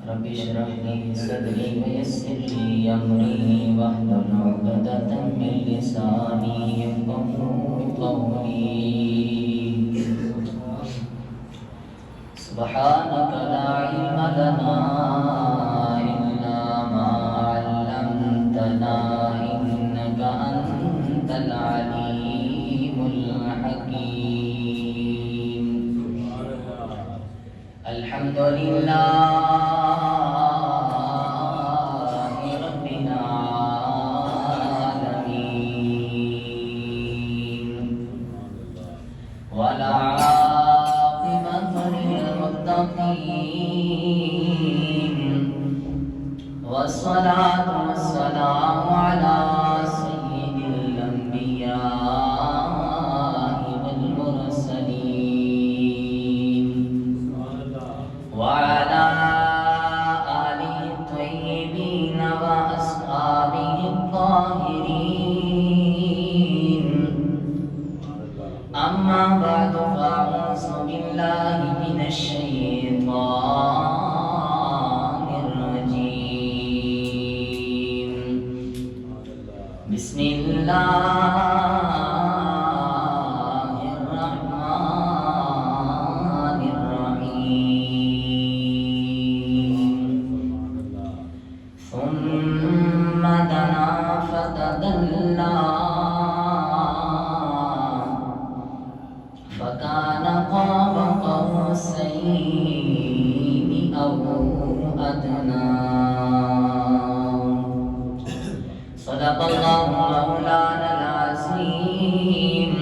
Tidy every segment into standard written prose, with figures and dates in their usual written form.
رب اشرح لي صدري ويسر لي أمري واحلل عقدة من لساني يفقهوا قولي. سبحانك لا علم لنا إلا ما علمتنا إنك أنت العليم الحكيم. الحمد لله رب العالمين والعاقبة للمتقين والصلاة والسلام على سيد الأنبياء والمرسلين وعلى آله الطيبين وأصحابه الطاهرين. أما بعد فأعوذ بالله من الشيطان الرجيم. بسم الله الرحمن الرحيم. ثم دنا فتدلى فكان قاب قوسين أو أدنى. صدق الله مولانا العظيم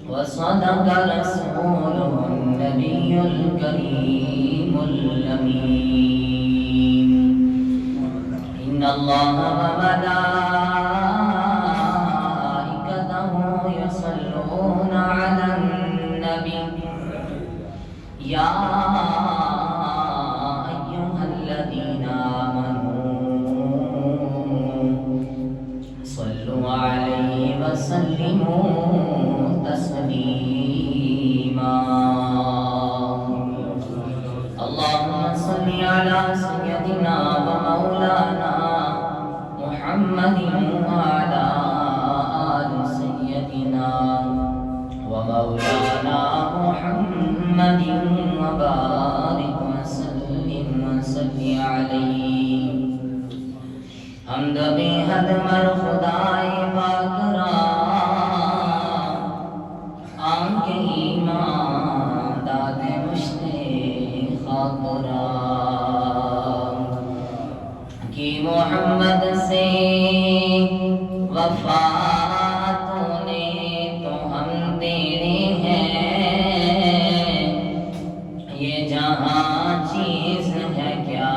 وصدق رسوله النبي الكريم الأمين. إن الله وملائكته يصلون على النبي يا أيها الذين آمنوا صلوا عليه وسلموا تسليما. اللهم صل على سيدنا ومولانا محمد وعلى آل سيدنا ومولانا محمد وبارك وسلم وصل عليه. حمد بحد مر خدائے پاک را آنکھ ایمان داد مشت خاک را کہ محمد سے وفا تو نے تو ہم تیرے ہیں. یہ جہاں چیز ہے کیا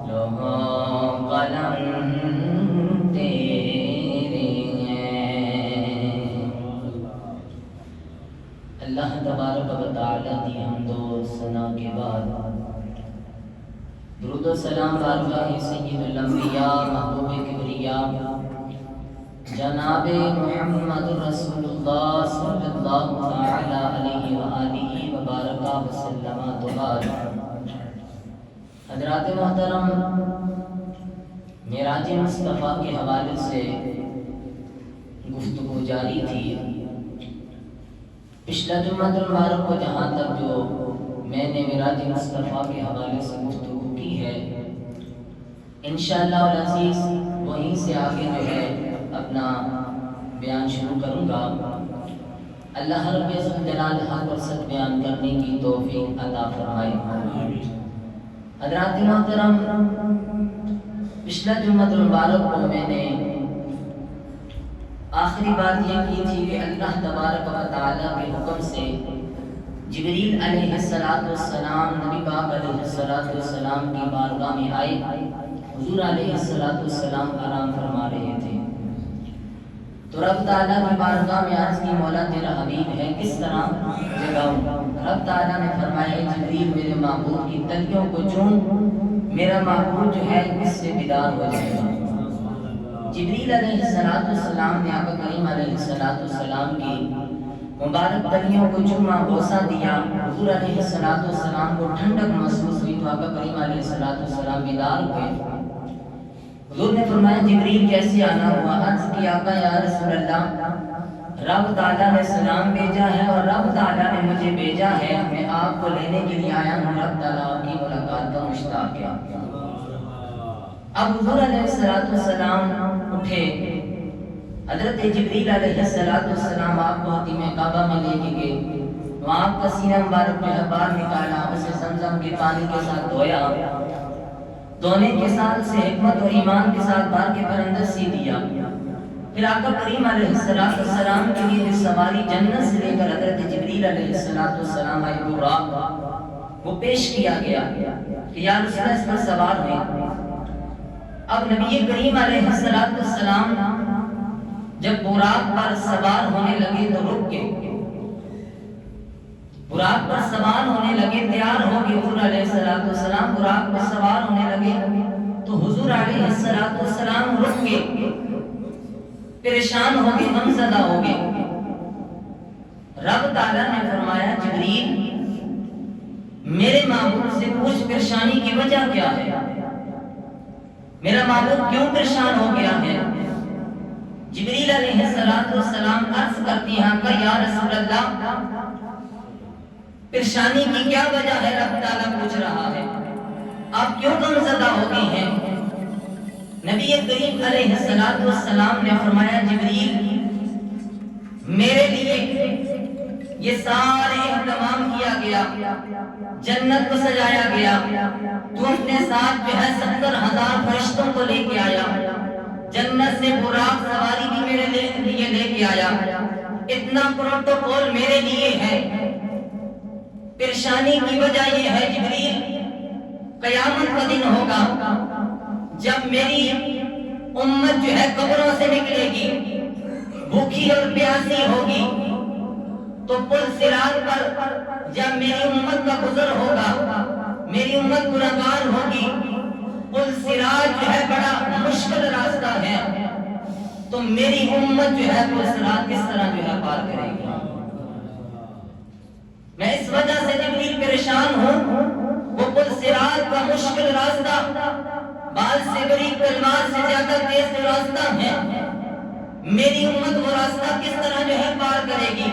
لوح و قلم تیرے ہیں. اللہ تبارک و تعالی کی حمد و ثنا کے بعد درود و سلام بارگاہ سید الانبیاء محبوب کبریا جناب محمد رسول اللہ صلی اللہ تعالی علیہ وآلہ وبارک وسلم. تو بعد حضرات محترم، معراج مصطفیٰ کے حوالے سے گفتگو جاری تھی. پچھلا جمعہ المبارک کو جہاں تک جو میں نے معراج مصطفیٰ کے حوالے سے گفتگو کی ہے، انشاءاللہ العزیز وہیں سے آگے جو ہے اپنا بیان شروع کروں گا. اللہ رب الجلال حق اور سچ بیان کرنے کی توفیق عطا فرمائے. حضرات محترم، پچھلا جمعہ المبارک کو میں نے آخری بات یہ کی تھی کہ اللہ تبارک و تعالیٰ کے حکم سے جبریل علیہ السلام نبی پاک علیہ السلام کی بارگاہ میں آئے. حضور علیہ السلام آرام فرما رہے تھے تو رب تعالیٰ کی بارگاہ میں عرض کی مولا تیرا حبیب ہے کس طرح جگاؤں. رب تعالیٰ نے فرمایا جبریل میرے معبود کی تلیوں کو چوم، میرا معبود جو ہے اس سے بیدار ہو جائے گا. جبریل علیہ السلام نے آقا کریم علیہ السلام کی مبارک تلیوں کو چوما بوسہ دیا، حضور علیہ السلام کو ٹھنڈک محسوس ہوئی تو آقا کریم علیہ السلام بیدار ہوئے۔ حضور نے فرمایا جبریل کیسے آنا ہوا؟ عرض کی آقا یا رسول اللہ رب تعالیٰ نے سلام بھیجا ہے اور رب تعالیٰ نے مجھے بھیجا ہے، میں آپ کو لینے کے لیے آیا ہوں، رب تعالیٰ آپ کی ملاقات کا مشتاق ہے۔ اب حضور علیہ السلام اٹھے، حضرت جبریل علیہ السلام آپ کو حتیم کعبہ میں لے کے گئے، وہاں آپ کا سینہ مبارک میں باہر نکالا، اسے زمزم کے پانی کے ساتھ دھویا، دھونے کے ساتھ اسے حکمت اور ایمان کے ساتھ بار کے پر اندر سی دیا۔ پھر آقا کریم علیہ السلام کے لیے سواری جنت سے لے کر حضرت جبریل علیہ السلام آئے براق وہ پیش کیا گیا کہ یا رسول اللہ اس پر سوار ہوئے۔ اب نبی کریم علیہ السلام جب براق پر سوار ہونے لگے تو رک گئے، براق پر سوار ہونے لگے، تیار ہو گئے حضور علیہ السلام براق پر سوار ہونے لگے تو حضور علیہ السلام رک گئے، پریشان ہو گئے، غمزدہ ہو گئے۔ رب تعالیٰ نے فرمایا جبریل میرے معبود سے پوچھ پریشانی کی وجہ کیا ہے، میرا معبود کیوں پریشان ہو گیا ہے؟ جبریل علیہ السلام عرض کرتی ہیں کہ یا رسول اللہ پریشانی کی کیا وجہ ہے؟ رب تعالیٰ پوچھ رہا ہے آپ کیوں غمزدہ ہو گئی ہیں؟ نبی کریم علیہ السلام نے فرمایا جبریل میرے لیے یہ سارے اہتمام کیا گیا، جنت کو سجایا گیا، تو اپنے ساتھ جو ہے 70,000 فرشتوں کو لے کے آیا، جنت سے براق سواری بھی میرے لیے لے کے آیا، اتنا پروٹوکول میرے لیے ہے، پریشانی کی وجہ یہ ہے جبریل قیامت کا دن ہوگا جب میری امت جو ہے قبروں سے نکلے گی، بھوکی اور پیاسی ہوگی، تو پل صراط پر جب میری امت کا گزر ہوگا، میری امت گنہگار ہوگی، پل صراط جو ہے بڑا مشکل راستہ ہے، تو میری امت جو ہے پل صراط کس طرح جو ہے پار کرے گی؟ میں اس وجہ سے جبریل پریشان ہوں، وہ پل صراط کا مشکل راستہ بال سے بری تلوار سے زیادہ تیز راستہ ہے، میری امت وہ راستہ کس طرح جو ہے پار کرے گی؟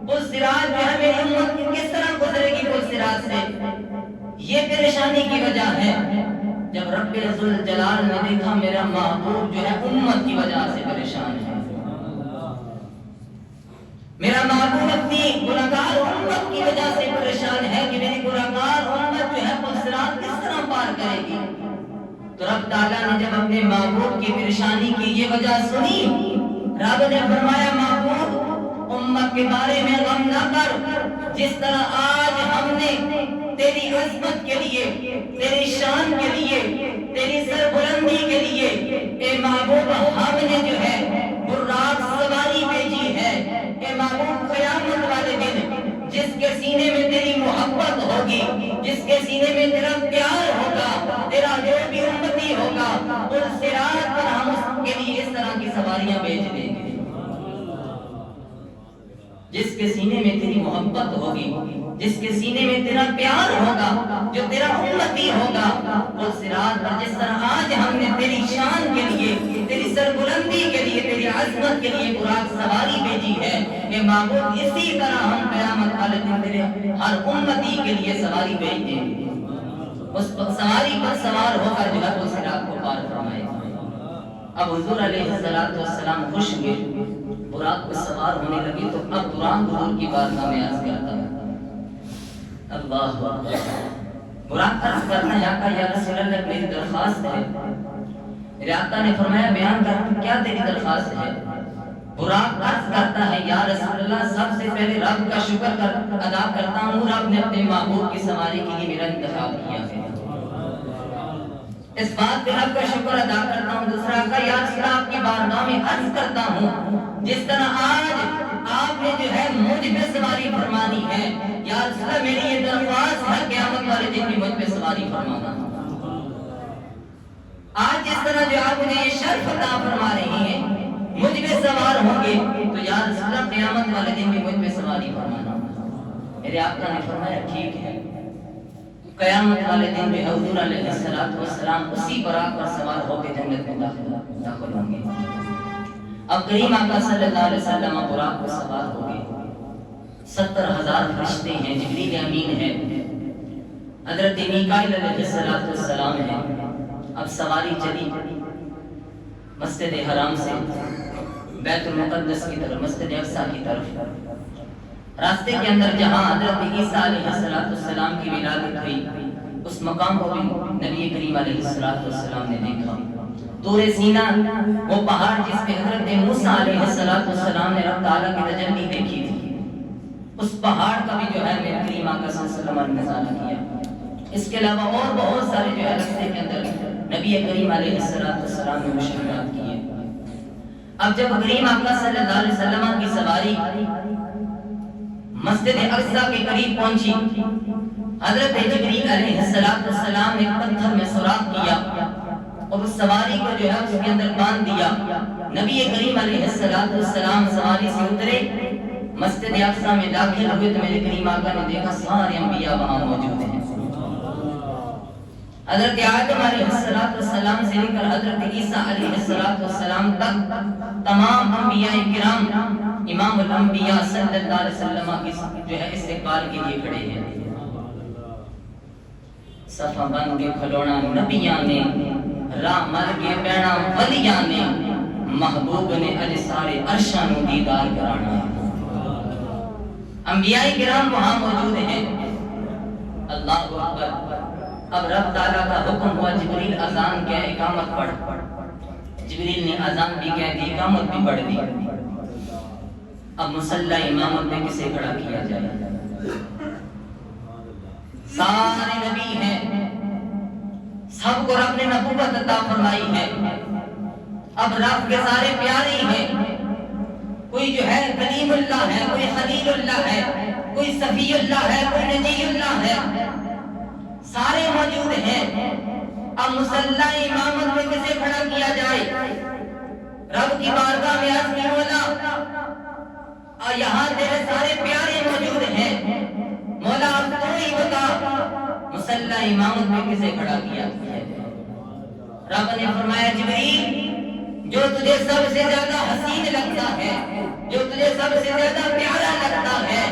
پل صراط جو ہے میری امت کس طرح گزرے گی پل صراط سے؟ یہ پریشانی کی وجہ ہے۔ جب رب ذوالجلال نے دیکھا میرا محبوب جو ہے امت کی وجہ سے پریشان ہے، میرا محبوب اپنی گنہگار امت کی وجہ سے پریشان ہے کہ میری گنہگار امت جو ہے پل صراط کس طرح پار کرے گی، تو رب تعالیٰ نے جب اپنے محبوب کی پریشانی کی یہ وجہ سنی، رب نے فرمایا محبوب امت کے بارے میں غم نہ کر، جس طرح آج ہم نے تیری عظمت کے لیے، تیری شان کے لیے، تیری سربلندی کے لیے اے محبوب ہم نے جو ہے براق سواری بھیجی ہے، اے محبوب قیامت والے دن جس کے سینے میں تیری محبت ہوگی، جس کے سینے میں تیرا پیار ہوگا، تیرا جو بھی امتی ہوگا، پل صراط پر ہم اس کے لیے اس طرح کی سواریاں بھیج دیں گے۔ جس کے سینے میں تیری محبت ہوگی، جس کے سینے میں تیرا پیار ہوگا، جو تیرا امتی ہوگا، پل صراط پر جس طرح آج ہم نے تیری شان کے لیے، تیری سربلندی کے لیے، تیری عظمت کے لیے براق سواری بھیجی ہے، اے معبود اسی طرح ہم قیامت والے دن تیرے ہر امتی کے لیے سواری بھیج دیں گے، اس سواری پر سوار ہو کر جو ہے پل صراط کو پار فرمائے۔ اب حضور علیہ السلام خوش ہوئے، براق پر سوار ہونے لگے تو اب براق حضور کی بارگاہ میں عرض کرتا ہے، اللہ براق عرض کرنا ہے آقا یا رسول اللہ میری درخواست ہے، میرے آقا نے فرمایا بیان کر کیا تیری درخواست ہے؟ براق عرض کرتا ہے یا رسول اللہ سب سے پہلے رب کا شکر ادا کرتا ہوں، رب نے اپنے محبوب کی سواری کے لیے میرا انتخاب کیا ہے، اس بات پہ رب کا شکر ادا کرتا ہوں۔ دوسرا کہ یا رسول اللہ آپ کی بارگاہ میں عرض کرتا ہوں جس طرح آج آپ نے جو ہے مجھ پہ سواری فرمانی ہے، یا رسول اللہ میری یہ درخواست ہے قیامت والے دن بھی مجھ پہ سواری فرمانا۔ آج جس طرح جو آپ نے یہ شرف عطا فرما رہی ہیں، مجھ پہ پہ سوار ہوں گے تو یا رسول اللہ قیامت والے دن بھی مجھ پہ سواری فرمانا۔ میرے آقا نے فرمایا ٹھیک ہے، قیامت والے دن جو حضور علیہ السلام اسی براق پر سوار ہو کے جنت میں داخل ہوں گے۔ اب کریم آقا صلی اللہ علیہ وسلم براق پر سوار ہو گئے، 70,000 فرشتے ہیں، جبریل امین ہے، حضرت میکائیل علیہ السلام ہے۔ اب سواری چلی مسجد حرام سے بیت المقدس کی طرف، مسجد اقصی کی طرف۔ راستے کے اندر جہاں حضرت عیسیٰ علیہ السلام کی ولادت ہوئی، اس مقام کو بھی نبی کریم علیہ السلام نے دیکھا۔ طور سینا، وہ پہاڑ جس پہ حضرت موسیٰ علیہ السلام نے رب تعالیٰ کی تجلی دیکھی تھی، اس پہاڑ کا بھی جو ہے میرے کریم آقا صلی اللہ علیہ وسلم نے نظارہ کیا۔ اس کے علاوہ اور بہت سارے جو ہے راستے کے اندر نبی کریم علیہ السلام نے مشاہدات کیے۔ اب جب کریم آقا صلی اللہ علیہ وسلم کی سواری مسجد اقصی کے قریب پہنچی، حضرت جبریل علیہ السلام نے پتھر میں سوراخ کیا اور اس سواری کو جو ہے اس کے اندر باندھ دیا۔ نبی کریم علیہ السلام سواری سے اترے، مسجد اقصی میں داخل ہوئے تو میرے کریم آقا نے دیکھا سارے انبیاء وہاں موجود ہیں۔ حضرت آدم علیہ السلام سے لے کر حضرت عیسیٰ علیہ السلام تک تمام انبیاء کرام امام الانبیاء صلی اللہ علیہ وسلم کی جو ہے استقبال کے لیے کھڑے ہیں۔ صفا بن کے کھلونا نبیاں نے، راہ مر کے بینا ولیاں نے، محبوب نے اج سارے عرشاں نو دیدار کرانا۔ انبیاء کرام وہاں موجود ہیں۔ اللہ اکبر۔ اب رب تعالیٰ کا حکم ہوا جبریل اذان کیا، اقامت پڑھ۔ جبریل نے اذان بھی کہہ دی، اقامت بھی پڑھ دی۔ اب مصلی امامت میں کسے کھڑا کیا جائے؟ سارے نبی ہیں، سب کو رب نے نبوت عطا فرمائی ہے۔ اب رب کے سارے پیارے ہیں، کوئی جو ہے کلیم اللہ ہے، کوئی خلیل اللہ ہے، کوئی صفی اللہ ہے، کوئی نجی اللہ ہے، سارے موجود ہیں۔ اب مصلی امامت میں کسے کھڑا کیا جائے؟ رب کی بارگاہ میں عرض کی مولا یہاں تیرے سارے پیارے موجود ہیں، مولا اب تو ہی بتا مصلی امامت میں کسے کھڑا کیا ہے؟ رب نے فرمایا جبریل، جو تجھے سب سے زیادہ حسین لگتا ہے، جو تجھے سب سے زیادہ پیارا لگتا ہے،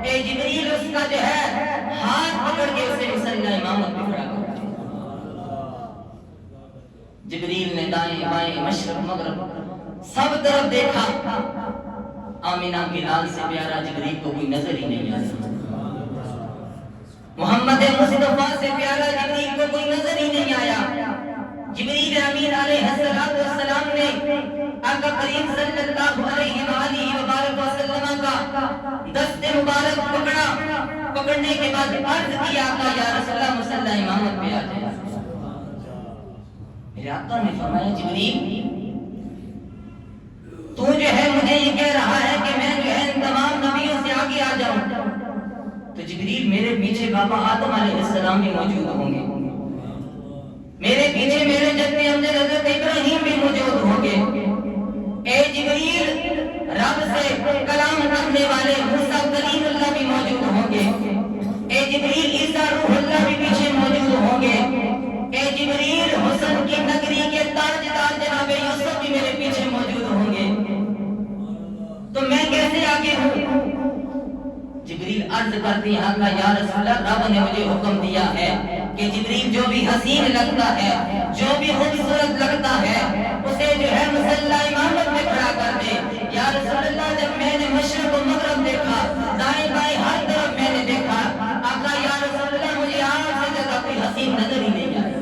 اے جبریل اس کا جو ہے ہاتھ پکڑ کے اسے مصلی امامت میں کھڑا کر۔ جبریل نے دائیں بائیں مشرق مغرب سب طرف دیکھا، آمینہ کے لال سے پیارا جبریل کو کوئی نظر ہی نہیں آیا۔ محمد مصطفیٰ سے پیارا جبریل کو کوئی نظر ہی نہیں آیا۔ جبریل امین علیہ السلام نے آقا کریم صلی اللہ علیہ وآلہ وبارک وسلم کا دست مبارک پکڑا، پکڑنے کے بعد عرض کیا آقا یا رسول اللہ مصلی امامت پہ آ جائے۔ میرے آقا نے فرمایا جبریل تو جو ہے مجھے یہ کہہ رہا ہے کہ میں جو ہے ان تمام نبیوں سے آگے آ جاؤں، تو جبریل میرے پیچھے بابا آدم علیہ السلام بھی موجود ہوں گے، میرے پیچھے میرے جد امجد حضرت ابراہیم بھی موجود ہوں گے۔ اے جبریل رب سے کلام کرنے والے موسیٰ کلیم اللہ بھی موجود ہوں گے۔ اے جبریل عیسیٰ روح اللہ بھی پیچھے موجود ہوں گے۔ اے جبریل حسن کی نگری کے تاجدار جناب یوسف بھی میرے پیچھے موجود ہوں گے، تو میں کیسے آگے ہوں؟ جبریل عرض کرتے ہیں آقا یا رسول اللہ رب نے مجھے حکم دیا ہے کہ جبریل جو بھی حسین لگتا ہے، جو بھی خوبصورت لگتا ہے، اسے جو ہے مصلی امامت میں کھڑا کر دے۔ یا رسول اللہ جب میں نے مشرق و مغرب دیکھا، دائیں بائیں ہر طرف میں نے دیکھا، آقا یا رسول اللہ مجھے آپ سے زیادہ کوئی حسین نظر ہی نہیں آیا۔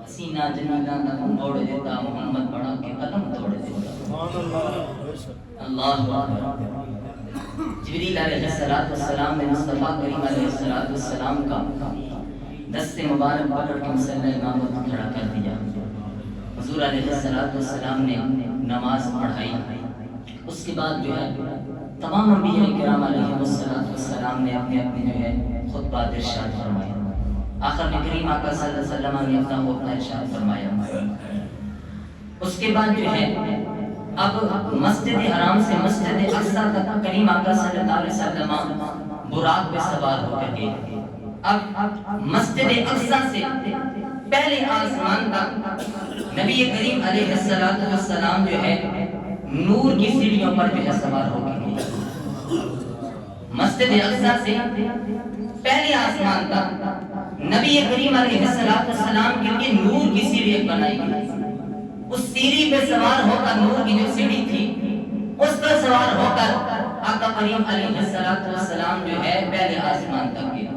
حسینہ جمیلہ کا تم توڑ دیتا، محمد بڑا کے قدم توڑ دیتا۔ اللہ اکبر۔ جبریل علیہ السلام نے مصطفیٰ کریم علیہ السلام کا دست مبارک پکڑ کے مصلی امامت میں کھڑا کر دیا۔ حضور علیہ السلام نے نماز پڑھائی۔ اس کے بعد جو ہے تمام انبیاء کرام علیہ السلام نے اپنے اپنے جو ہے خطبات ارشاد فرمائے۔ آخر میں کریم آقا صلی اللہ علیہ وسلم نے اپنا خطبہ ارشاد فرمایا۔ اس کے بعد جو ہے اب مسجد حرام سے مسجد اقصی تک کریم آقا صلی اللہ علیہ وسلم براق پہ سوار ہو کر گئے۔ اب مسجد اقصی سے پہلے آسمان تک نبی کریم علیہ السلام جو ہے نور کی سیڑھیوں پر جو ہے سوار ہو گئے۔ مسجد اقصی سے پہلے آسمان تک نبی کریم علیہ السلام کے لیے نور کی سیڑھی بنائی گئی۔ اس سیڑھی پہ سوار ہو کر، نور کی جو سیڑھی تھی اس پر سوار ہو کر آقا کریم علیہ السلام جو ہے پہلے آسمان تک گیا۔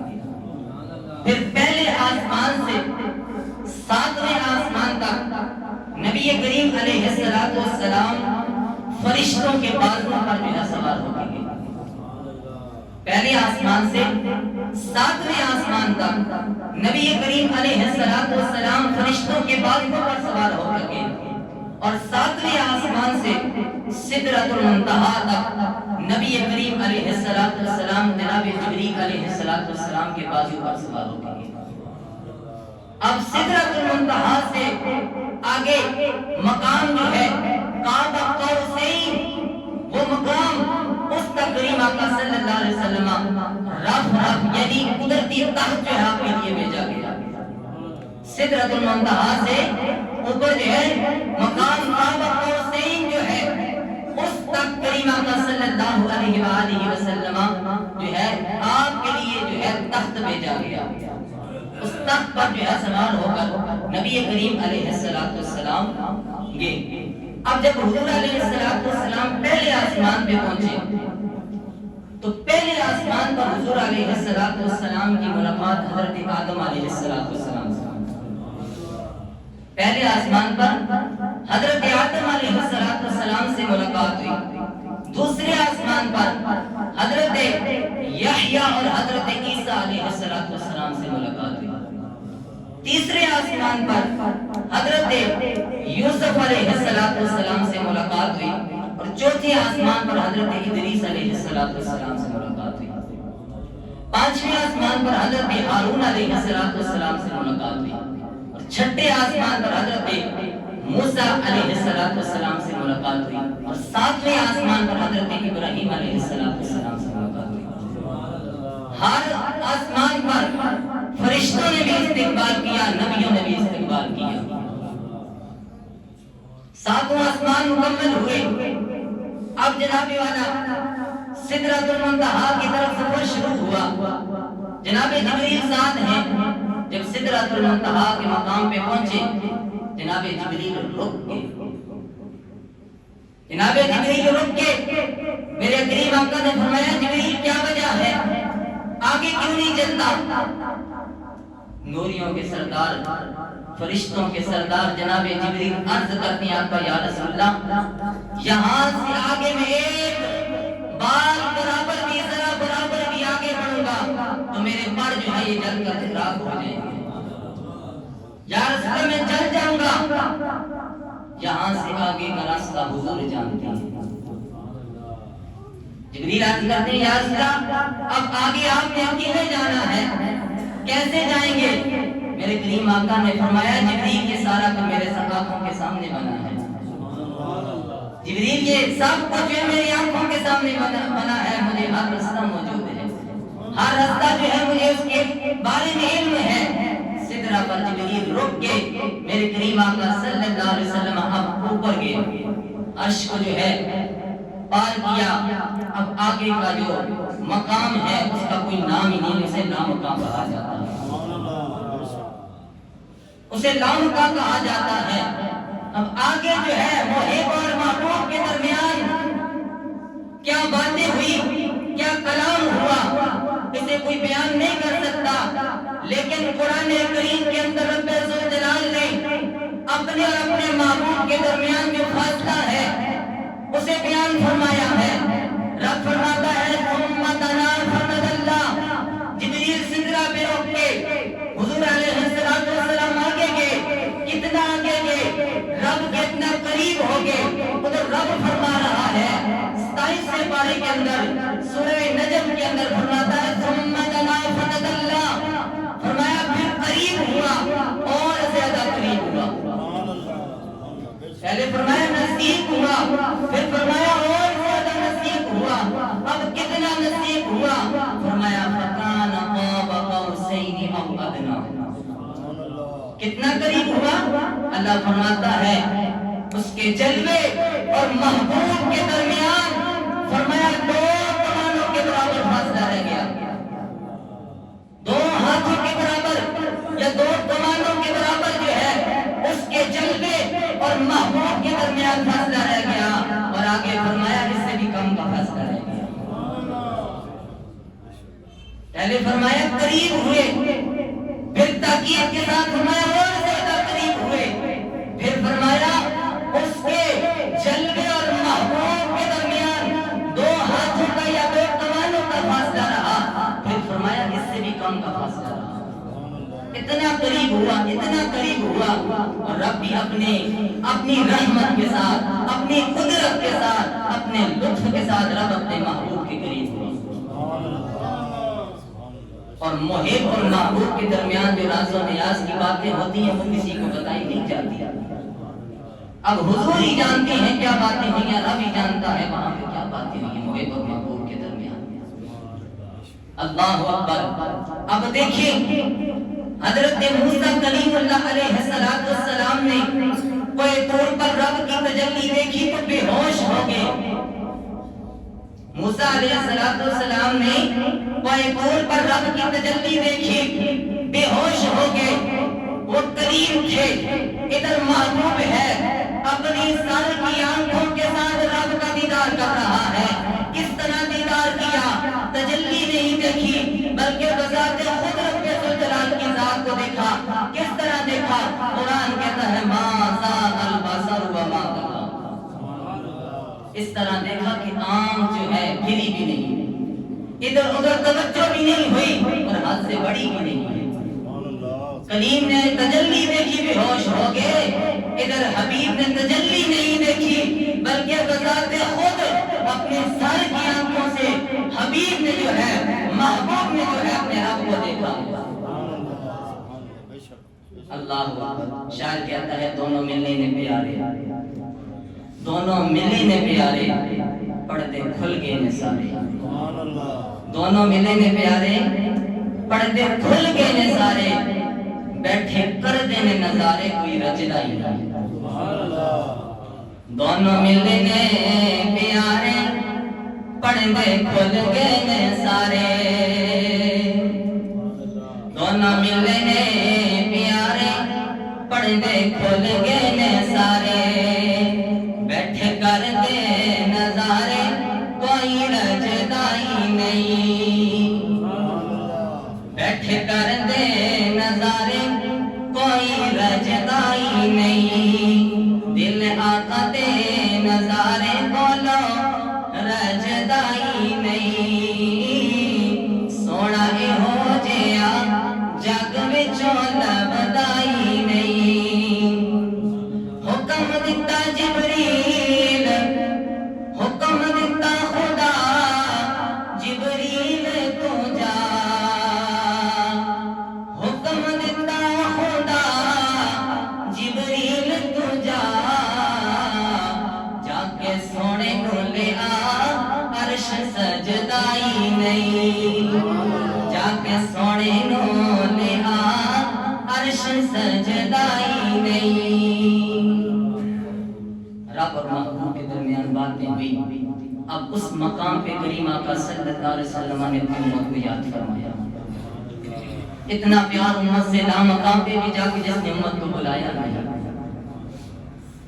پھر پہلے آسمان سے 7ویں آسمان تک نبی کریم علیہ السلام فرشتوں کے بازو پر جو ہے سوار ہو گئے۔ پہلے آسمان سے 7ویں آسمان تک نبی کریم علیہ السلام فرشتوں کے بازو پر سوار ہو گئے، اور 7ویں آسمان سے سدرۃ المنتہا تک نبی کریم علیہ السلام جناب جبریل علیہ السلام کے بازو پر سوار ہو گئے۔ اب سدرۃ المنتہا سے آگے مقام جو ہے قاب قوسین، وہ مقام اس تک کریم آقا صلی اللہ علیہ وسلم رف یعنی قدرتی تخت جو ہے آپ کے لیے بھیجا گیا۔ سدرۃ المنتہا سے اوپر جو ہے مقام قاب قوسین جو ہے اس تک کریم آقا صلی اللہ علیہ وآلہ وسلم جو ہے آپ کے لیے جو ہے تخت بھیجا گیا۔ اس تخت پر جو ہے سوار ہو کر نبی کریم علیہ السلام گئے۔ اب جب حضور علیہ السلام پہلے آسمان پہ پہنچے تو پہلے آسمان پر حضور علیہ السلام کی ملاقات حضرت آدم علیہ السلام سے۔ پہلے آسمان پر حضرت آدم علیہ السلام سے ملاقات ہوئی۔ دوسرے آسمان پر حضرت یحییٰ اور حضرت عیسیٰ علیہ السلام سے ملاقات ہوئی۔ تیسرے آسمان پر حضرت یوسف علیہ السلام سے ملاقات ہوئی، اور چوتھے آسمان پر حضرت ادریس علیہ السلام سے ملاقات ہوئی۔ پانچویں آسمان پر حضرت ہارون علیہ السلام سے ملاقات ہوئی، اور چھٹے آسمان پر حضرت موسیٰ علیہ السلام سے ملاقات ہوئی، اور ساتویں آسمان پر حضرت ابراہیم علیہ السلام سے ملاقات ہوئی۔ ہر آسمان پر فرشتوں نے بھی استقبال کیا، نبیوں نے بھی استقبال کیا۔ ساتواں آسمان مکمل ہوئے، اب جناب والا سدرۃ المنتہا کی طرف سفر شروع ہوا۔ جناب جبریل ساتھ ہیں۔ جب سدرۃ المنتہا کے مقام پہ پہنچے جناب جبریل رک گئے۔ جناب جبریل رک کے میرے کریم آقا نے فرمایا جبریل کیا وجہ ہے، آگے کیوں نہیں چلتا؟ نوریوں کے سردار، فرشتوں کے سردار جناب جبریل عرض کرتے ہیں آقا یا رسول اللہ، یہاں سے آگے میں ایک بال برابر بھی ذرا برابر بھی آگے بڑھوں گا تو میرے پر جو ہے یہ جل کر خراب ہو جائیں گے، یا رسول اللہ میں جل جاؤں گا۔ یہاں سے آگے کا راستہ حضور جانتے ہیں۔ جبریل عرض کرتے ہیں یا رسول اللہ اب آگے آپ نے کدھر جانا ہے، کیسے جائیں گے؟ میرے کریم آقا نے فرمایا جبریل یہ سارا کچھ میرے آنکھوں کے سامنے بنا ہے، جبریل یہ سب کچھ میری آنکھوں کے سامنے بنا ہے، مجھے ہر راستہ موجود ہے، ہر راستہ جو ہے مجھے اس کے بارے میں علم ہے۔ سدرہ پر جبریل رک کے میرے کریم آقا صلی اللہ علیہ وسلم اب اوپر گئے، عرش کو جو ہے پار کیا۔ اب آگے کا جو مقام ہے اس کا کوئی نام ہی نہیں، اسے لامقام کہا جاتا ہے، اسے لامقام کہا جاتا ہے۔ اب آگے جو ہے محب اور محبوب کے درمیان کیا باتیں ہوئی، کیا کلام ہوا، اسے کوئی بیان نہیں کر سکتا، لیکن قرآن کریم کے اندر رب ذوالجلال نے اپنے اور اپنے محبوب کے درمیان جو فاصلہ ہے اسے بیان فرمایا ہے۔ رب فرماتا ہے ثم دنا فتدلی، جبریل سدرہ پہ رک کے حضور علیہ السلام آگے گئے، کتنا آگے گئے، رب کے اتنا قریب ہو گئے، ادھر رب فرما رہا ہے 27 پارے کے اندر سورہ نجم کے اندر فرماتا ہے ثم دنا فتدلی، فرمایا پھر قریب ہوا اور زیادہ قریب ہوا، پہلے فرمایا نزدیک ہوا کتنا قریب ہوا؟ اللہ فرماتا ہے اس کے جلوے اور محبوب کے درمیان فرمایا 2 کمانوں کے برابر فاصلہ رہ گیا، 2 ہاتھوں کے برابر یا 2 کمانوں کے برابر جو ہے اس کے جلوے اور محبوب کے درمیان فاصلہ رہ گیا، اور آگے فرمایا اس سے بھی کم کا فاصلہ رہ گیا۔ پہلے فرمایا قریب ہوئے، پھر تاکید کے ساتھ فرمایا اور زیادہ قریب ہوئے، پھر فرمایا اس کے جلوے اور محبوب کے درمیان 2 ہاتھوں کا یا 2 کمانوں کا فاصلہ رہا، پھر فرمایا اس سے بھی کم کا فاصلہ رہا۔ اتنا قریب ہوا، اتنا قریب ہوا، اور رب بھی اپنی رحمت کے ساتھ، اپنی قدرت کے ساتھ، اپنے لطف کے ساتھ رب اپنے محبوب کے قریب ہوا۔ اور محب اور محبوب کے درمیان جو راز و نیاز کی باتیں ہوتی ہیں وہ کسی کو بتائی نہیں جاتی۔ اب حضور ہی جانتے ہیں کیا باتیں ہوئی ہیں، رب ہی جانتا ہے وہاں پہ کیا باتیں ہوئی ہیں محب اور محبوب کے درمیان۔ اللہ اکبر۔ اب دیکھیں حضرت موسیٰ کلیم اللہ علیہ السلام نے کوئی طور پر رب کی تجلی دیکھی تو بے ہوش ہو گئے۔ موسیٰ علیہ السلام نے کوئی طور پر رب کی تجلی دیکھی، بے ہوش ہو گئے۔ وہ قریب تھے، ادھر محبوب ہے، اپنی سر کی آنکھوں کے ساتھ رب کا دیدار کر رہا ہے۔ کس طرح دیدار کیا؟ تجلی نہیں دیکھی بلکہ بذات خود رب کے ذوالجلال کی ذات کو دیکھا۔ کس طرح دیکھا؟ قرآن کہتا ہے ما زاغ البصر وما طغى۔ اس طرح دیکھا کہ آنکھ جو ہے پھری بھی نہیں، ادھر ادھر توجہ بھی نہیں ہوئی اور حد سے بڑی بھی نہیں ہوئی۔ کلیم نے تجلی دیکھی، بے ہوش ہو گئے۔ ادھر حبیب نے تجلی نہیں دیکھی بلکہ بذات خود اپنے سر کی آنکھوں سے حبیب نے جو ہے، محبوب نے جو ہے اپنے رب کو دیکھا۔ اللہ اکبر۔ شاعر کہتا ہے دونوں ملنے نے پیارے، دونوں ملے نے پیارے، پردے کھل گئے نے سارے۔ دونوں ملے نے پیارے، پردے کھل گئے نے سارے، بیٹھے کر دینے نظارے کوئی رچدا ہی نہیں۔ دونوں ملے نے پیارے، پردے کھل گئے نے سارے۔ دونوں ملے نے پیارے، پردے کھل گئے نے سارے، بیٹھے کر دے نظارے کوئی رجدا ہی نہیں۔ بیٹھے کر دے نظارے کوئی رجدا ہی نہیں، دل آقا دے نظارے بولو رجدا ہی نہیں۔ سونا اے ہو جیا جگ وچوں لبدا ہی نہیں۔ حکم دتا جبریل، حکم دتا خدا جبریل تو جا، حکم دتا خدا جبریل تو جا، جا کے سونے کو لے آ عرش سجدہ ہی نہیں، جا کے سونے کو لے آ عرش سجدہ ہی نہیں۔ رب اور محبوب کے درمیان باتیں ہوئی۔ اب اس مقام پہ کریم آقا صلی اللہ علیہ وسلم نے اپنی امت کو یاد فرمایا۔ اتنا پیار امت سے لا مقام پہ بھی جا کے جس نے امت کو بلایا نہیں۔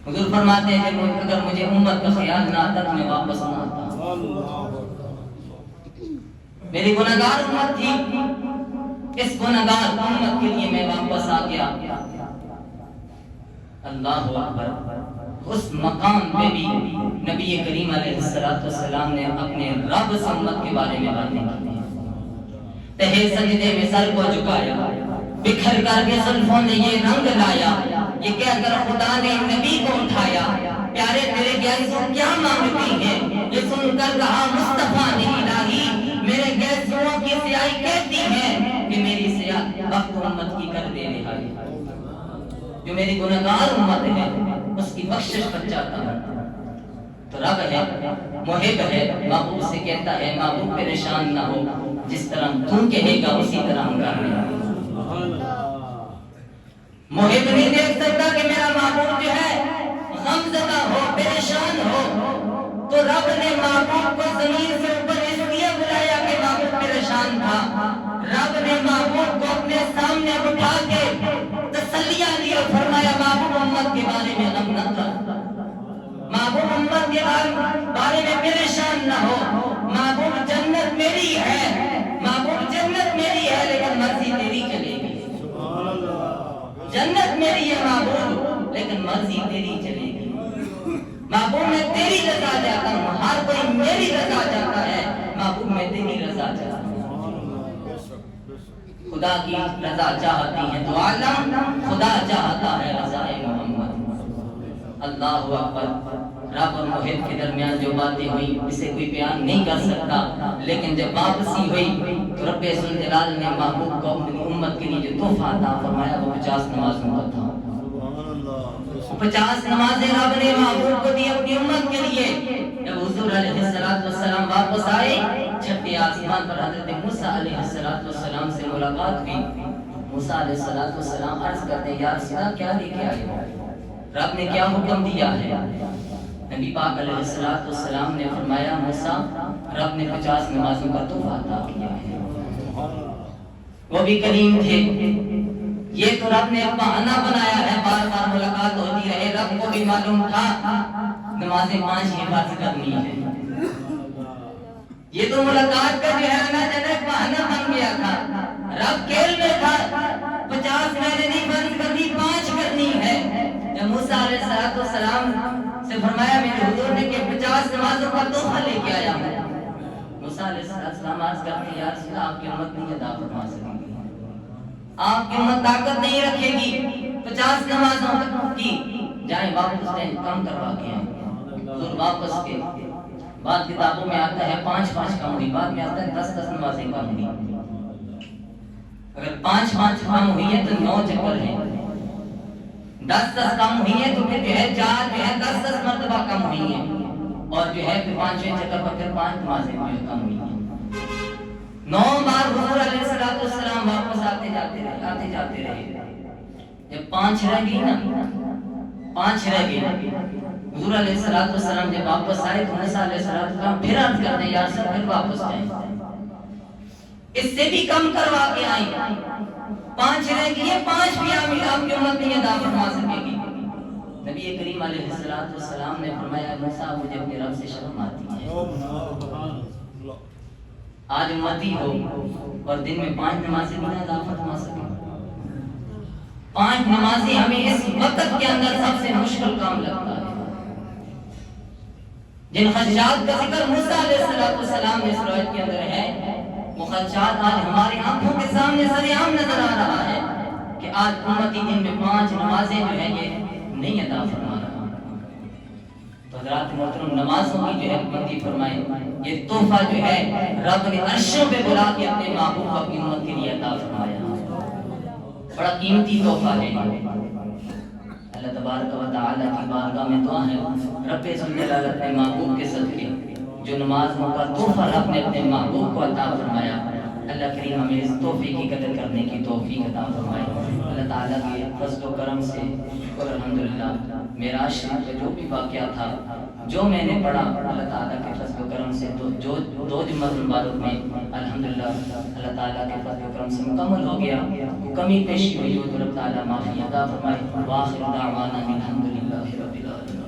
حضور فرماتے ہیں کہ اگر مجھے امت کا خیال نہ آتا تو میں واپس نہ آتا۔ میری گناہگار امت تھی، اس گناہگار امت کے لیے میں واپس آ گیا۔ اللہ اکبر۔ اس مقام پہ بھی نبی کریم علیہ السلام نے اپنے رب سے امت کے بارے میں باتیں کی۔ تہے سجدے میں سر کو جھکایا، بکھر کر کے زلفوں نے یہ رنگ لایا، یہ کہہ کر خدا نے نبی کو اٹھایا، پیارے تیرے گیسوں کیا مانگتی ہیں؟ یہ سن کر کہا مصطفیٰ نے الہی، میرے گیسوں کی سیاہی کہتی ہے کہ میری سیاہ وقت امت کی کر دے رہائی۔ جو میری گناہگار امت ہے اس کی بخشش پر چاہتا ہوں۔ تو رب ہے، محب ہے، محبوب سے کہتا ہے محبوب پریشان نہ ہو، جس طرح تو کہے گا اسی طرح ہم کر رہے ہیں۔ محب نہیں دیکھ سکتا کہ میرا محبوب جو ہے غمزدہ ہو، پریشان ہو، تو رب نے محبوب کو زمین سے اوپر اس لیے بلایا کہ محبوب پریشان تھا۔ رب نے محبوب کو اپنے سامنے اٹھا کے تسلیاں دی اور فرمایا محبوب امت کے بارے میں غم نہ کر، محبوب امت کے بارے میں پریشان نہ ہو، محبوب جنت میری ہے، محبوب جنت میری ہے لیکن مرضی تیری چلے گی، جنت میری ہے محبوب لیکن مرضی تیری چلے گی، محبوب میں تیری رضا چاہتا ہوں، ہر کوئی میری رضا چاہتا ہے، محبوب میں تیری رضا چاہتا ہوں۔ خدا کی رضا چاہتی ہے تو عالم، خدا چاہتا ہے رضا محمد۔ اللہ اکبر۔ رب اور محب کے درمیان جو باتیں ہوئی اسے کوئی بیان نہیں کر سکتا، لیکن جب واپسی ہوئی تو رب ذوالجلال نے محبوب کو اپنی امت کے لیے جو تحفہ عطا فرمایا وہ 50 نمازوں کا تھا۔ 50 نمازیں رب نے محبوب کو دی اپنی امت کے لیے۔ جب حضور علیہ السلام واپس آئے، چھٹے آسمان پر حضرت موسیٰ علیہ السلام سے ملاقات ہوئی۔ موسیٰ علیہ السلام عرض کرتے ہیں یا رسول اللہ کیا لے کے آئے، رب نے کیا حکم دیا ہے؟ نبی پاک علیہ السلام نے فرمایا موسیٰ رب نے 50 نمازوں کا تحفہ عطا کیا ہے، وہ بھی کریم تھے، یہ تو رب نے بہانہ بنایا ہے، بار بار ملاقات ہوتی رہے، رب کو بھی معلوم تھا نمازیں 5 ہی فرض کرنی ہے، یہ تو ملاقات کا جو ہے نا جنک بہانہ بن گیا تھا، رب کھیل میں تھا 50 میں نے نہیں فرض کرنی 5 کرنی ہے۔ جب موسیٰ علیہ السلام سے فرمایا میرے حضور نے کہ 50 نمازوں کا تحفہ لے کے آیا ہوں، موسیٰ علیہ السلام عرض کرتے ہیں یا رسول اللہ آپ کی امت نہیں ادا فرما سکے گی، آپ کی امت طاقت نہیں رکھے گی 50 نمازوں کی، جائیں واپس جائیں کم کروا کے آئیں۔ حضور واپس کے بعد کتابوں میں آتا ہے 5 کم ہوئی، بعد میں آتا ہے 10 نمازیں کم ہوئی، اگر 5 کم ہوئی ہے تو 9 چکر ہیں، 10 کم ہوئی ہے تو پھر جو ہے 4 جو ہے 10 مرتبہ کم ہوئی ہیں، اور جو ہے پھر 5ویں چکر پر پھر 5 نمازیں جو ہے کم ہوئی ہیں۔ 9 بار حضور علیہ السلام واپس آتے جاتے رہے، جب 5 رہ گئی نا، 5 رہ گئی، حضور علیہ السلام جب واپس آئے تو موسیٰ علیہ السلام پھر عرض کرتے ہیں یا رسول اللہ پھر واپس جائیں، اس سے بھی کم کروا کے آئیں، 5 رہ گئی ہے، 5 بھی آپ کی امت نہیں ادا فرما سکے گی۔ نبی کریم علیہ السلام نے فرمایا موسیٰ مجھے اپنے رب سے شرم آتی ہے، آج امتی ہو اور دن میں 5 نمازیں نہیں ادا فرما سکے، 5 نمازیں ہمیں اس وقت کے اندر سب سے مشکل کام لگتا ہے۔ جن خدشات کا ذکر موسیٰ علیہ السلام نے اس روایت کے اندر ہے، وہ خدشات آج ہماری آنکھوں کے سامنے سرعام نظر آ رہا ہے کہ آج امتی دن میں 5 نمازیں جو ہیں یہ نہیں ادا فرما رہا۔ تو حضرات محترم نمازوں کی جو ہے پابندی فرمائیں، یہ تحفہ جو ہے رب نے عرشوں پہ بلا کے اپنے محبوب کو اپنی امت کے لیے عطا فرمایا، بڑا قیمتی تحفہ ہے۔ اللہ تبارک و تعالیٰ کی بارگاہ میں دعا ہے رب ذوالجلال اپنے محبوب کے صدقے جو نمازوں کا تحفہ رب نے اپنے محبوب کو عطا فرمایا، اللہ کریم ہمیں اس تحفے کی قدر کرنے کی توفیق عطا فرمائے۔ اللہ تعالیٰ کے فضل و کرم سے شکر الحمدللہ معراج شریف کا جو بھی واقعہ تھا جو میں نے پڑھا، اللہ تعالیٰ کے فضل و کرم سے جو جمعہ مبارک میں الحمدللہ اللہ تعالیٰ کے فضل و کرم سے مکمل ہو گیا، کمی پیشی ہوئی ہو تو اللہ تعالیٰ معافی عطا فرمائے۔ وآخر دعوانا الحمدللہ رب العالمین۔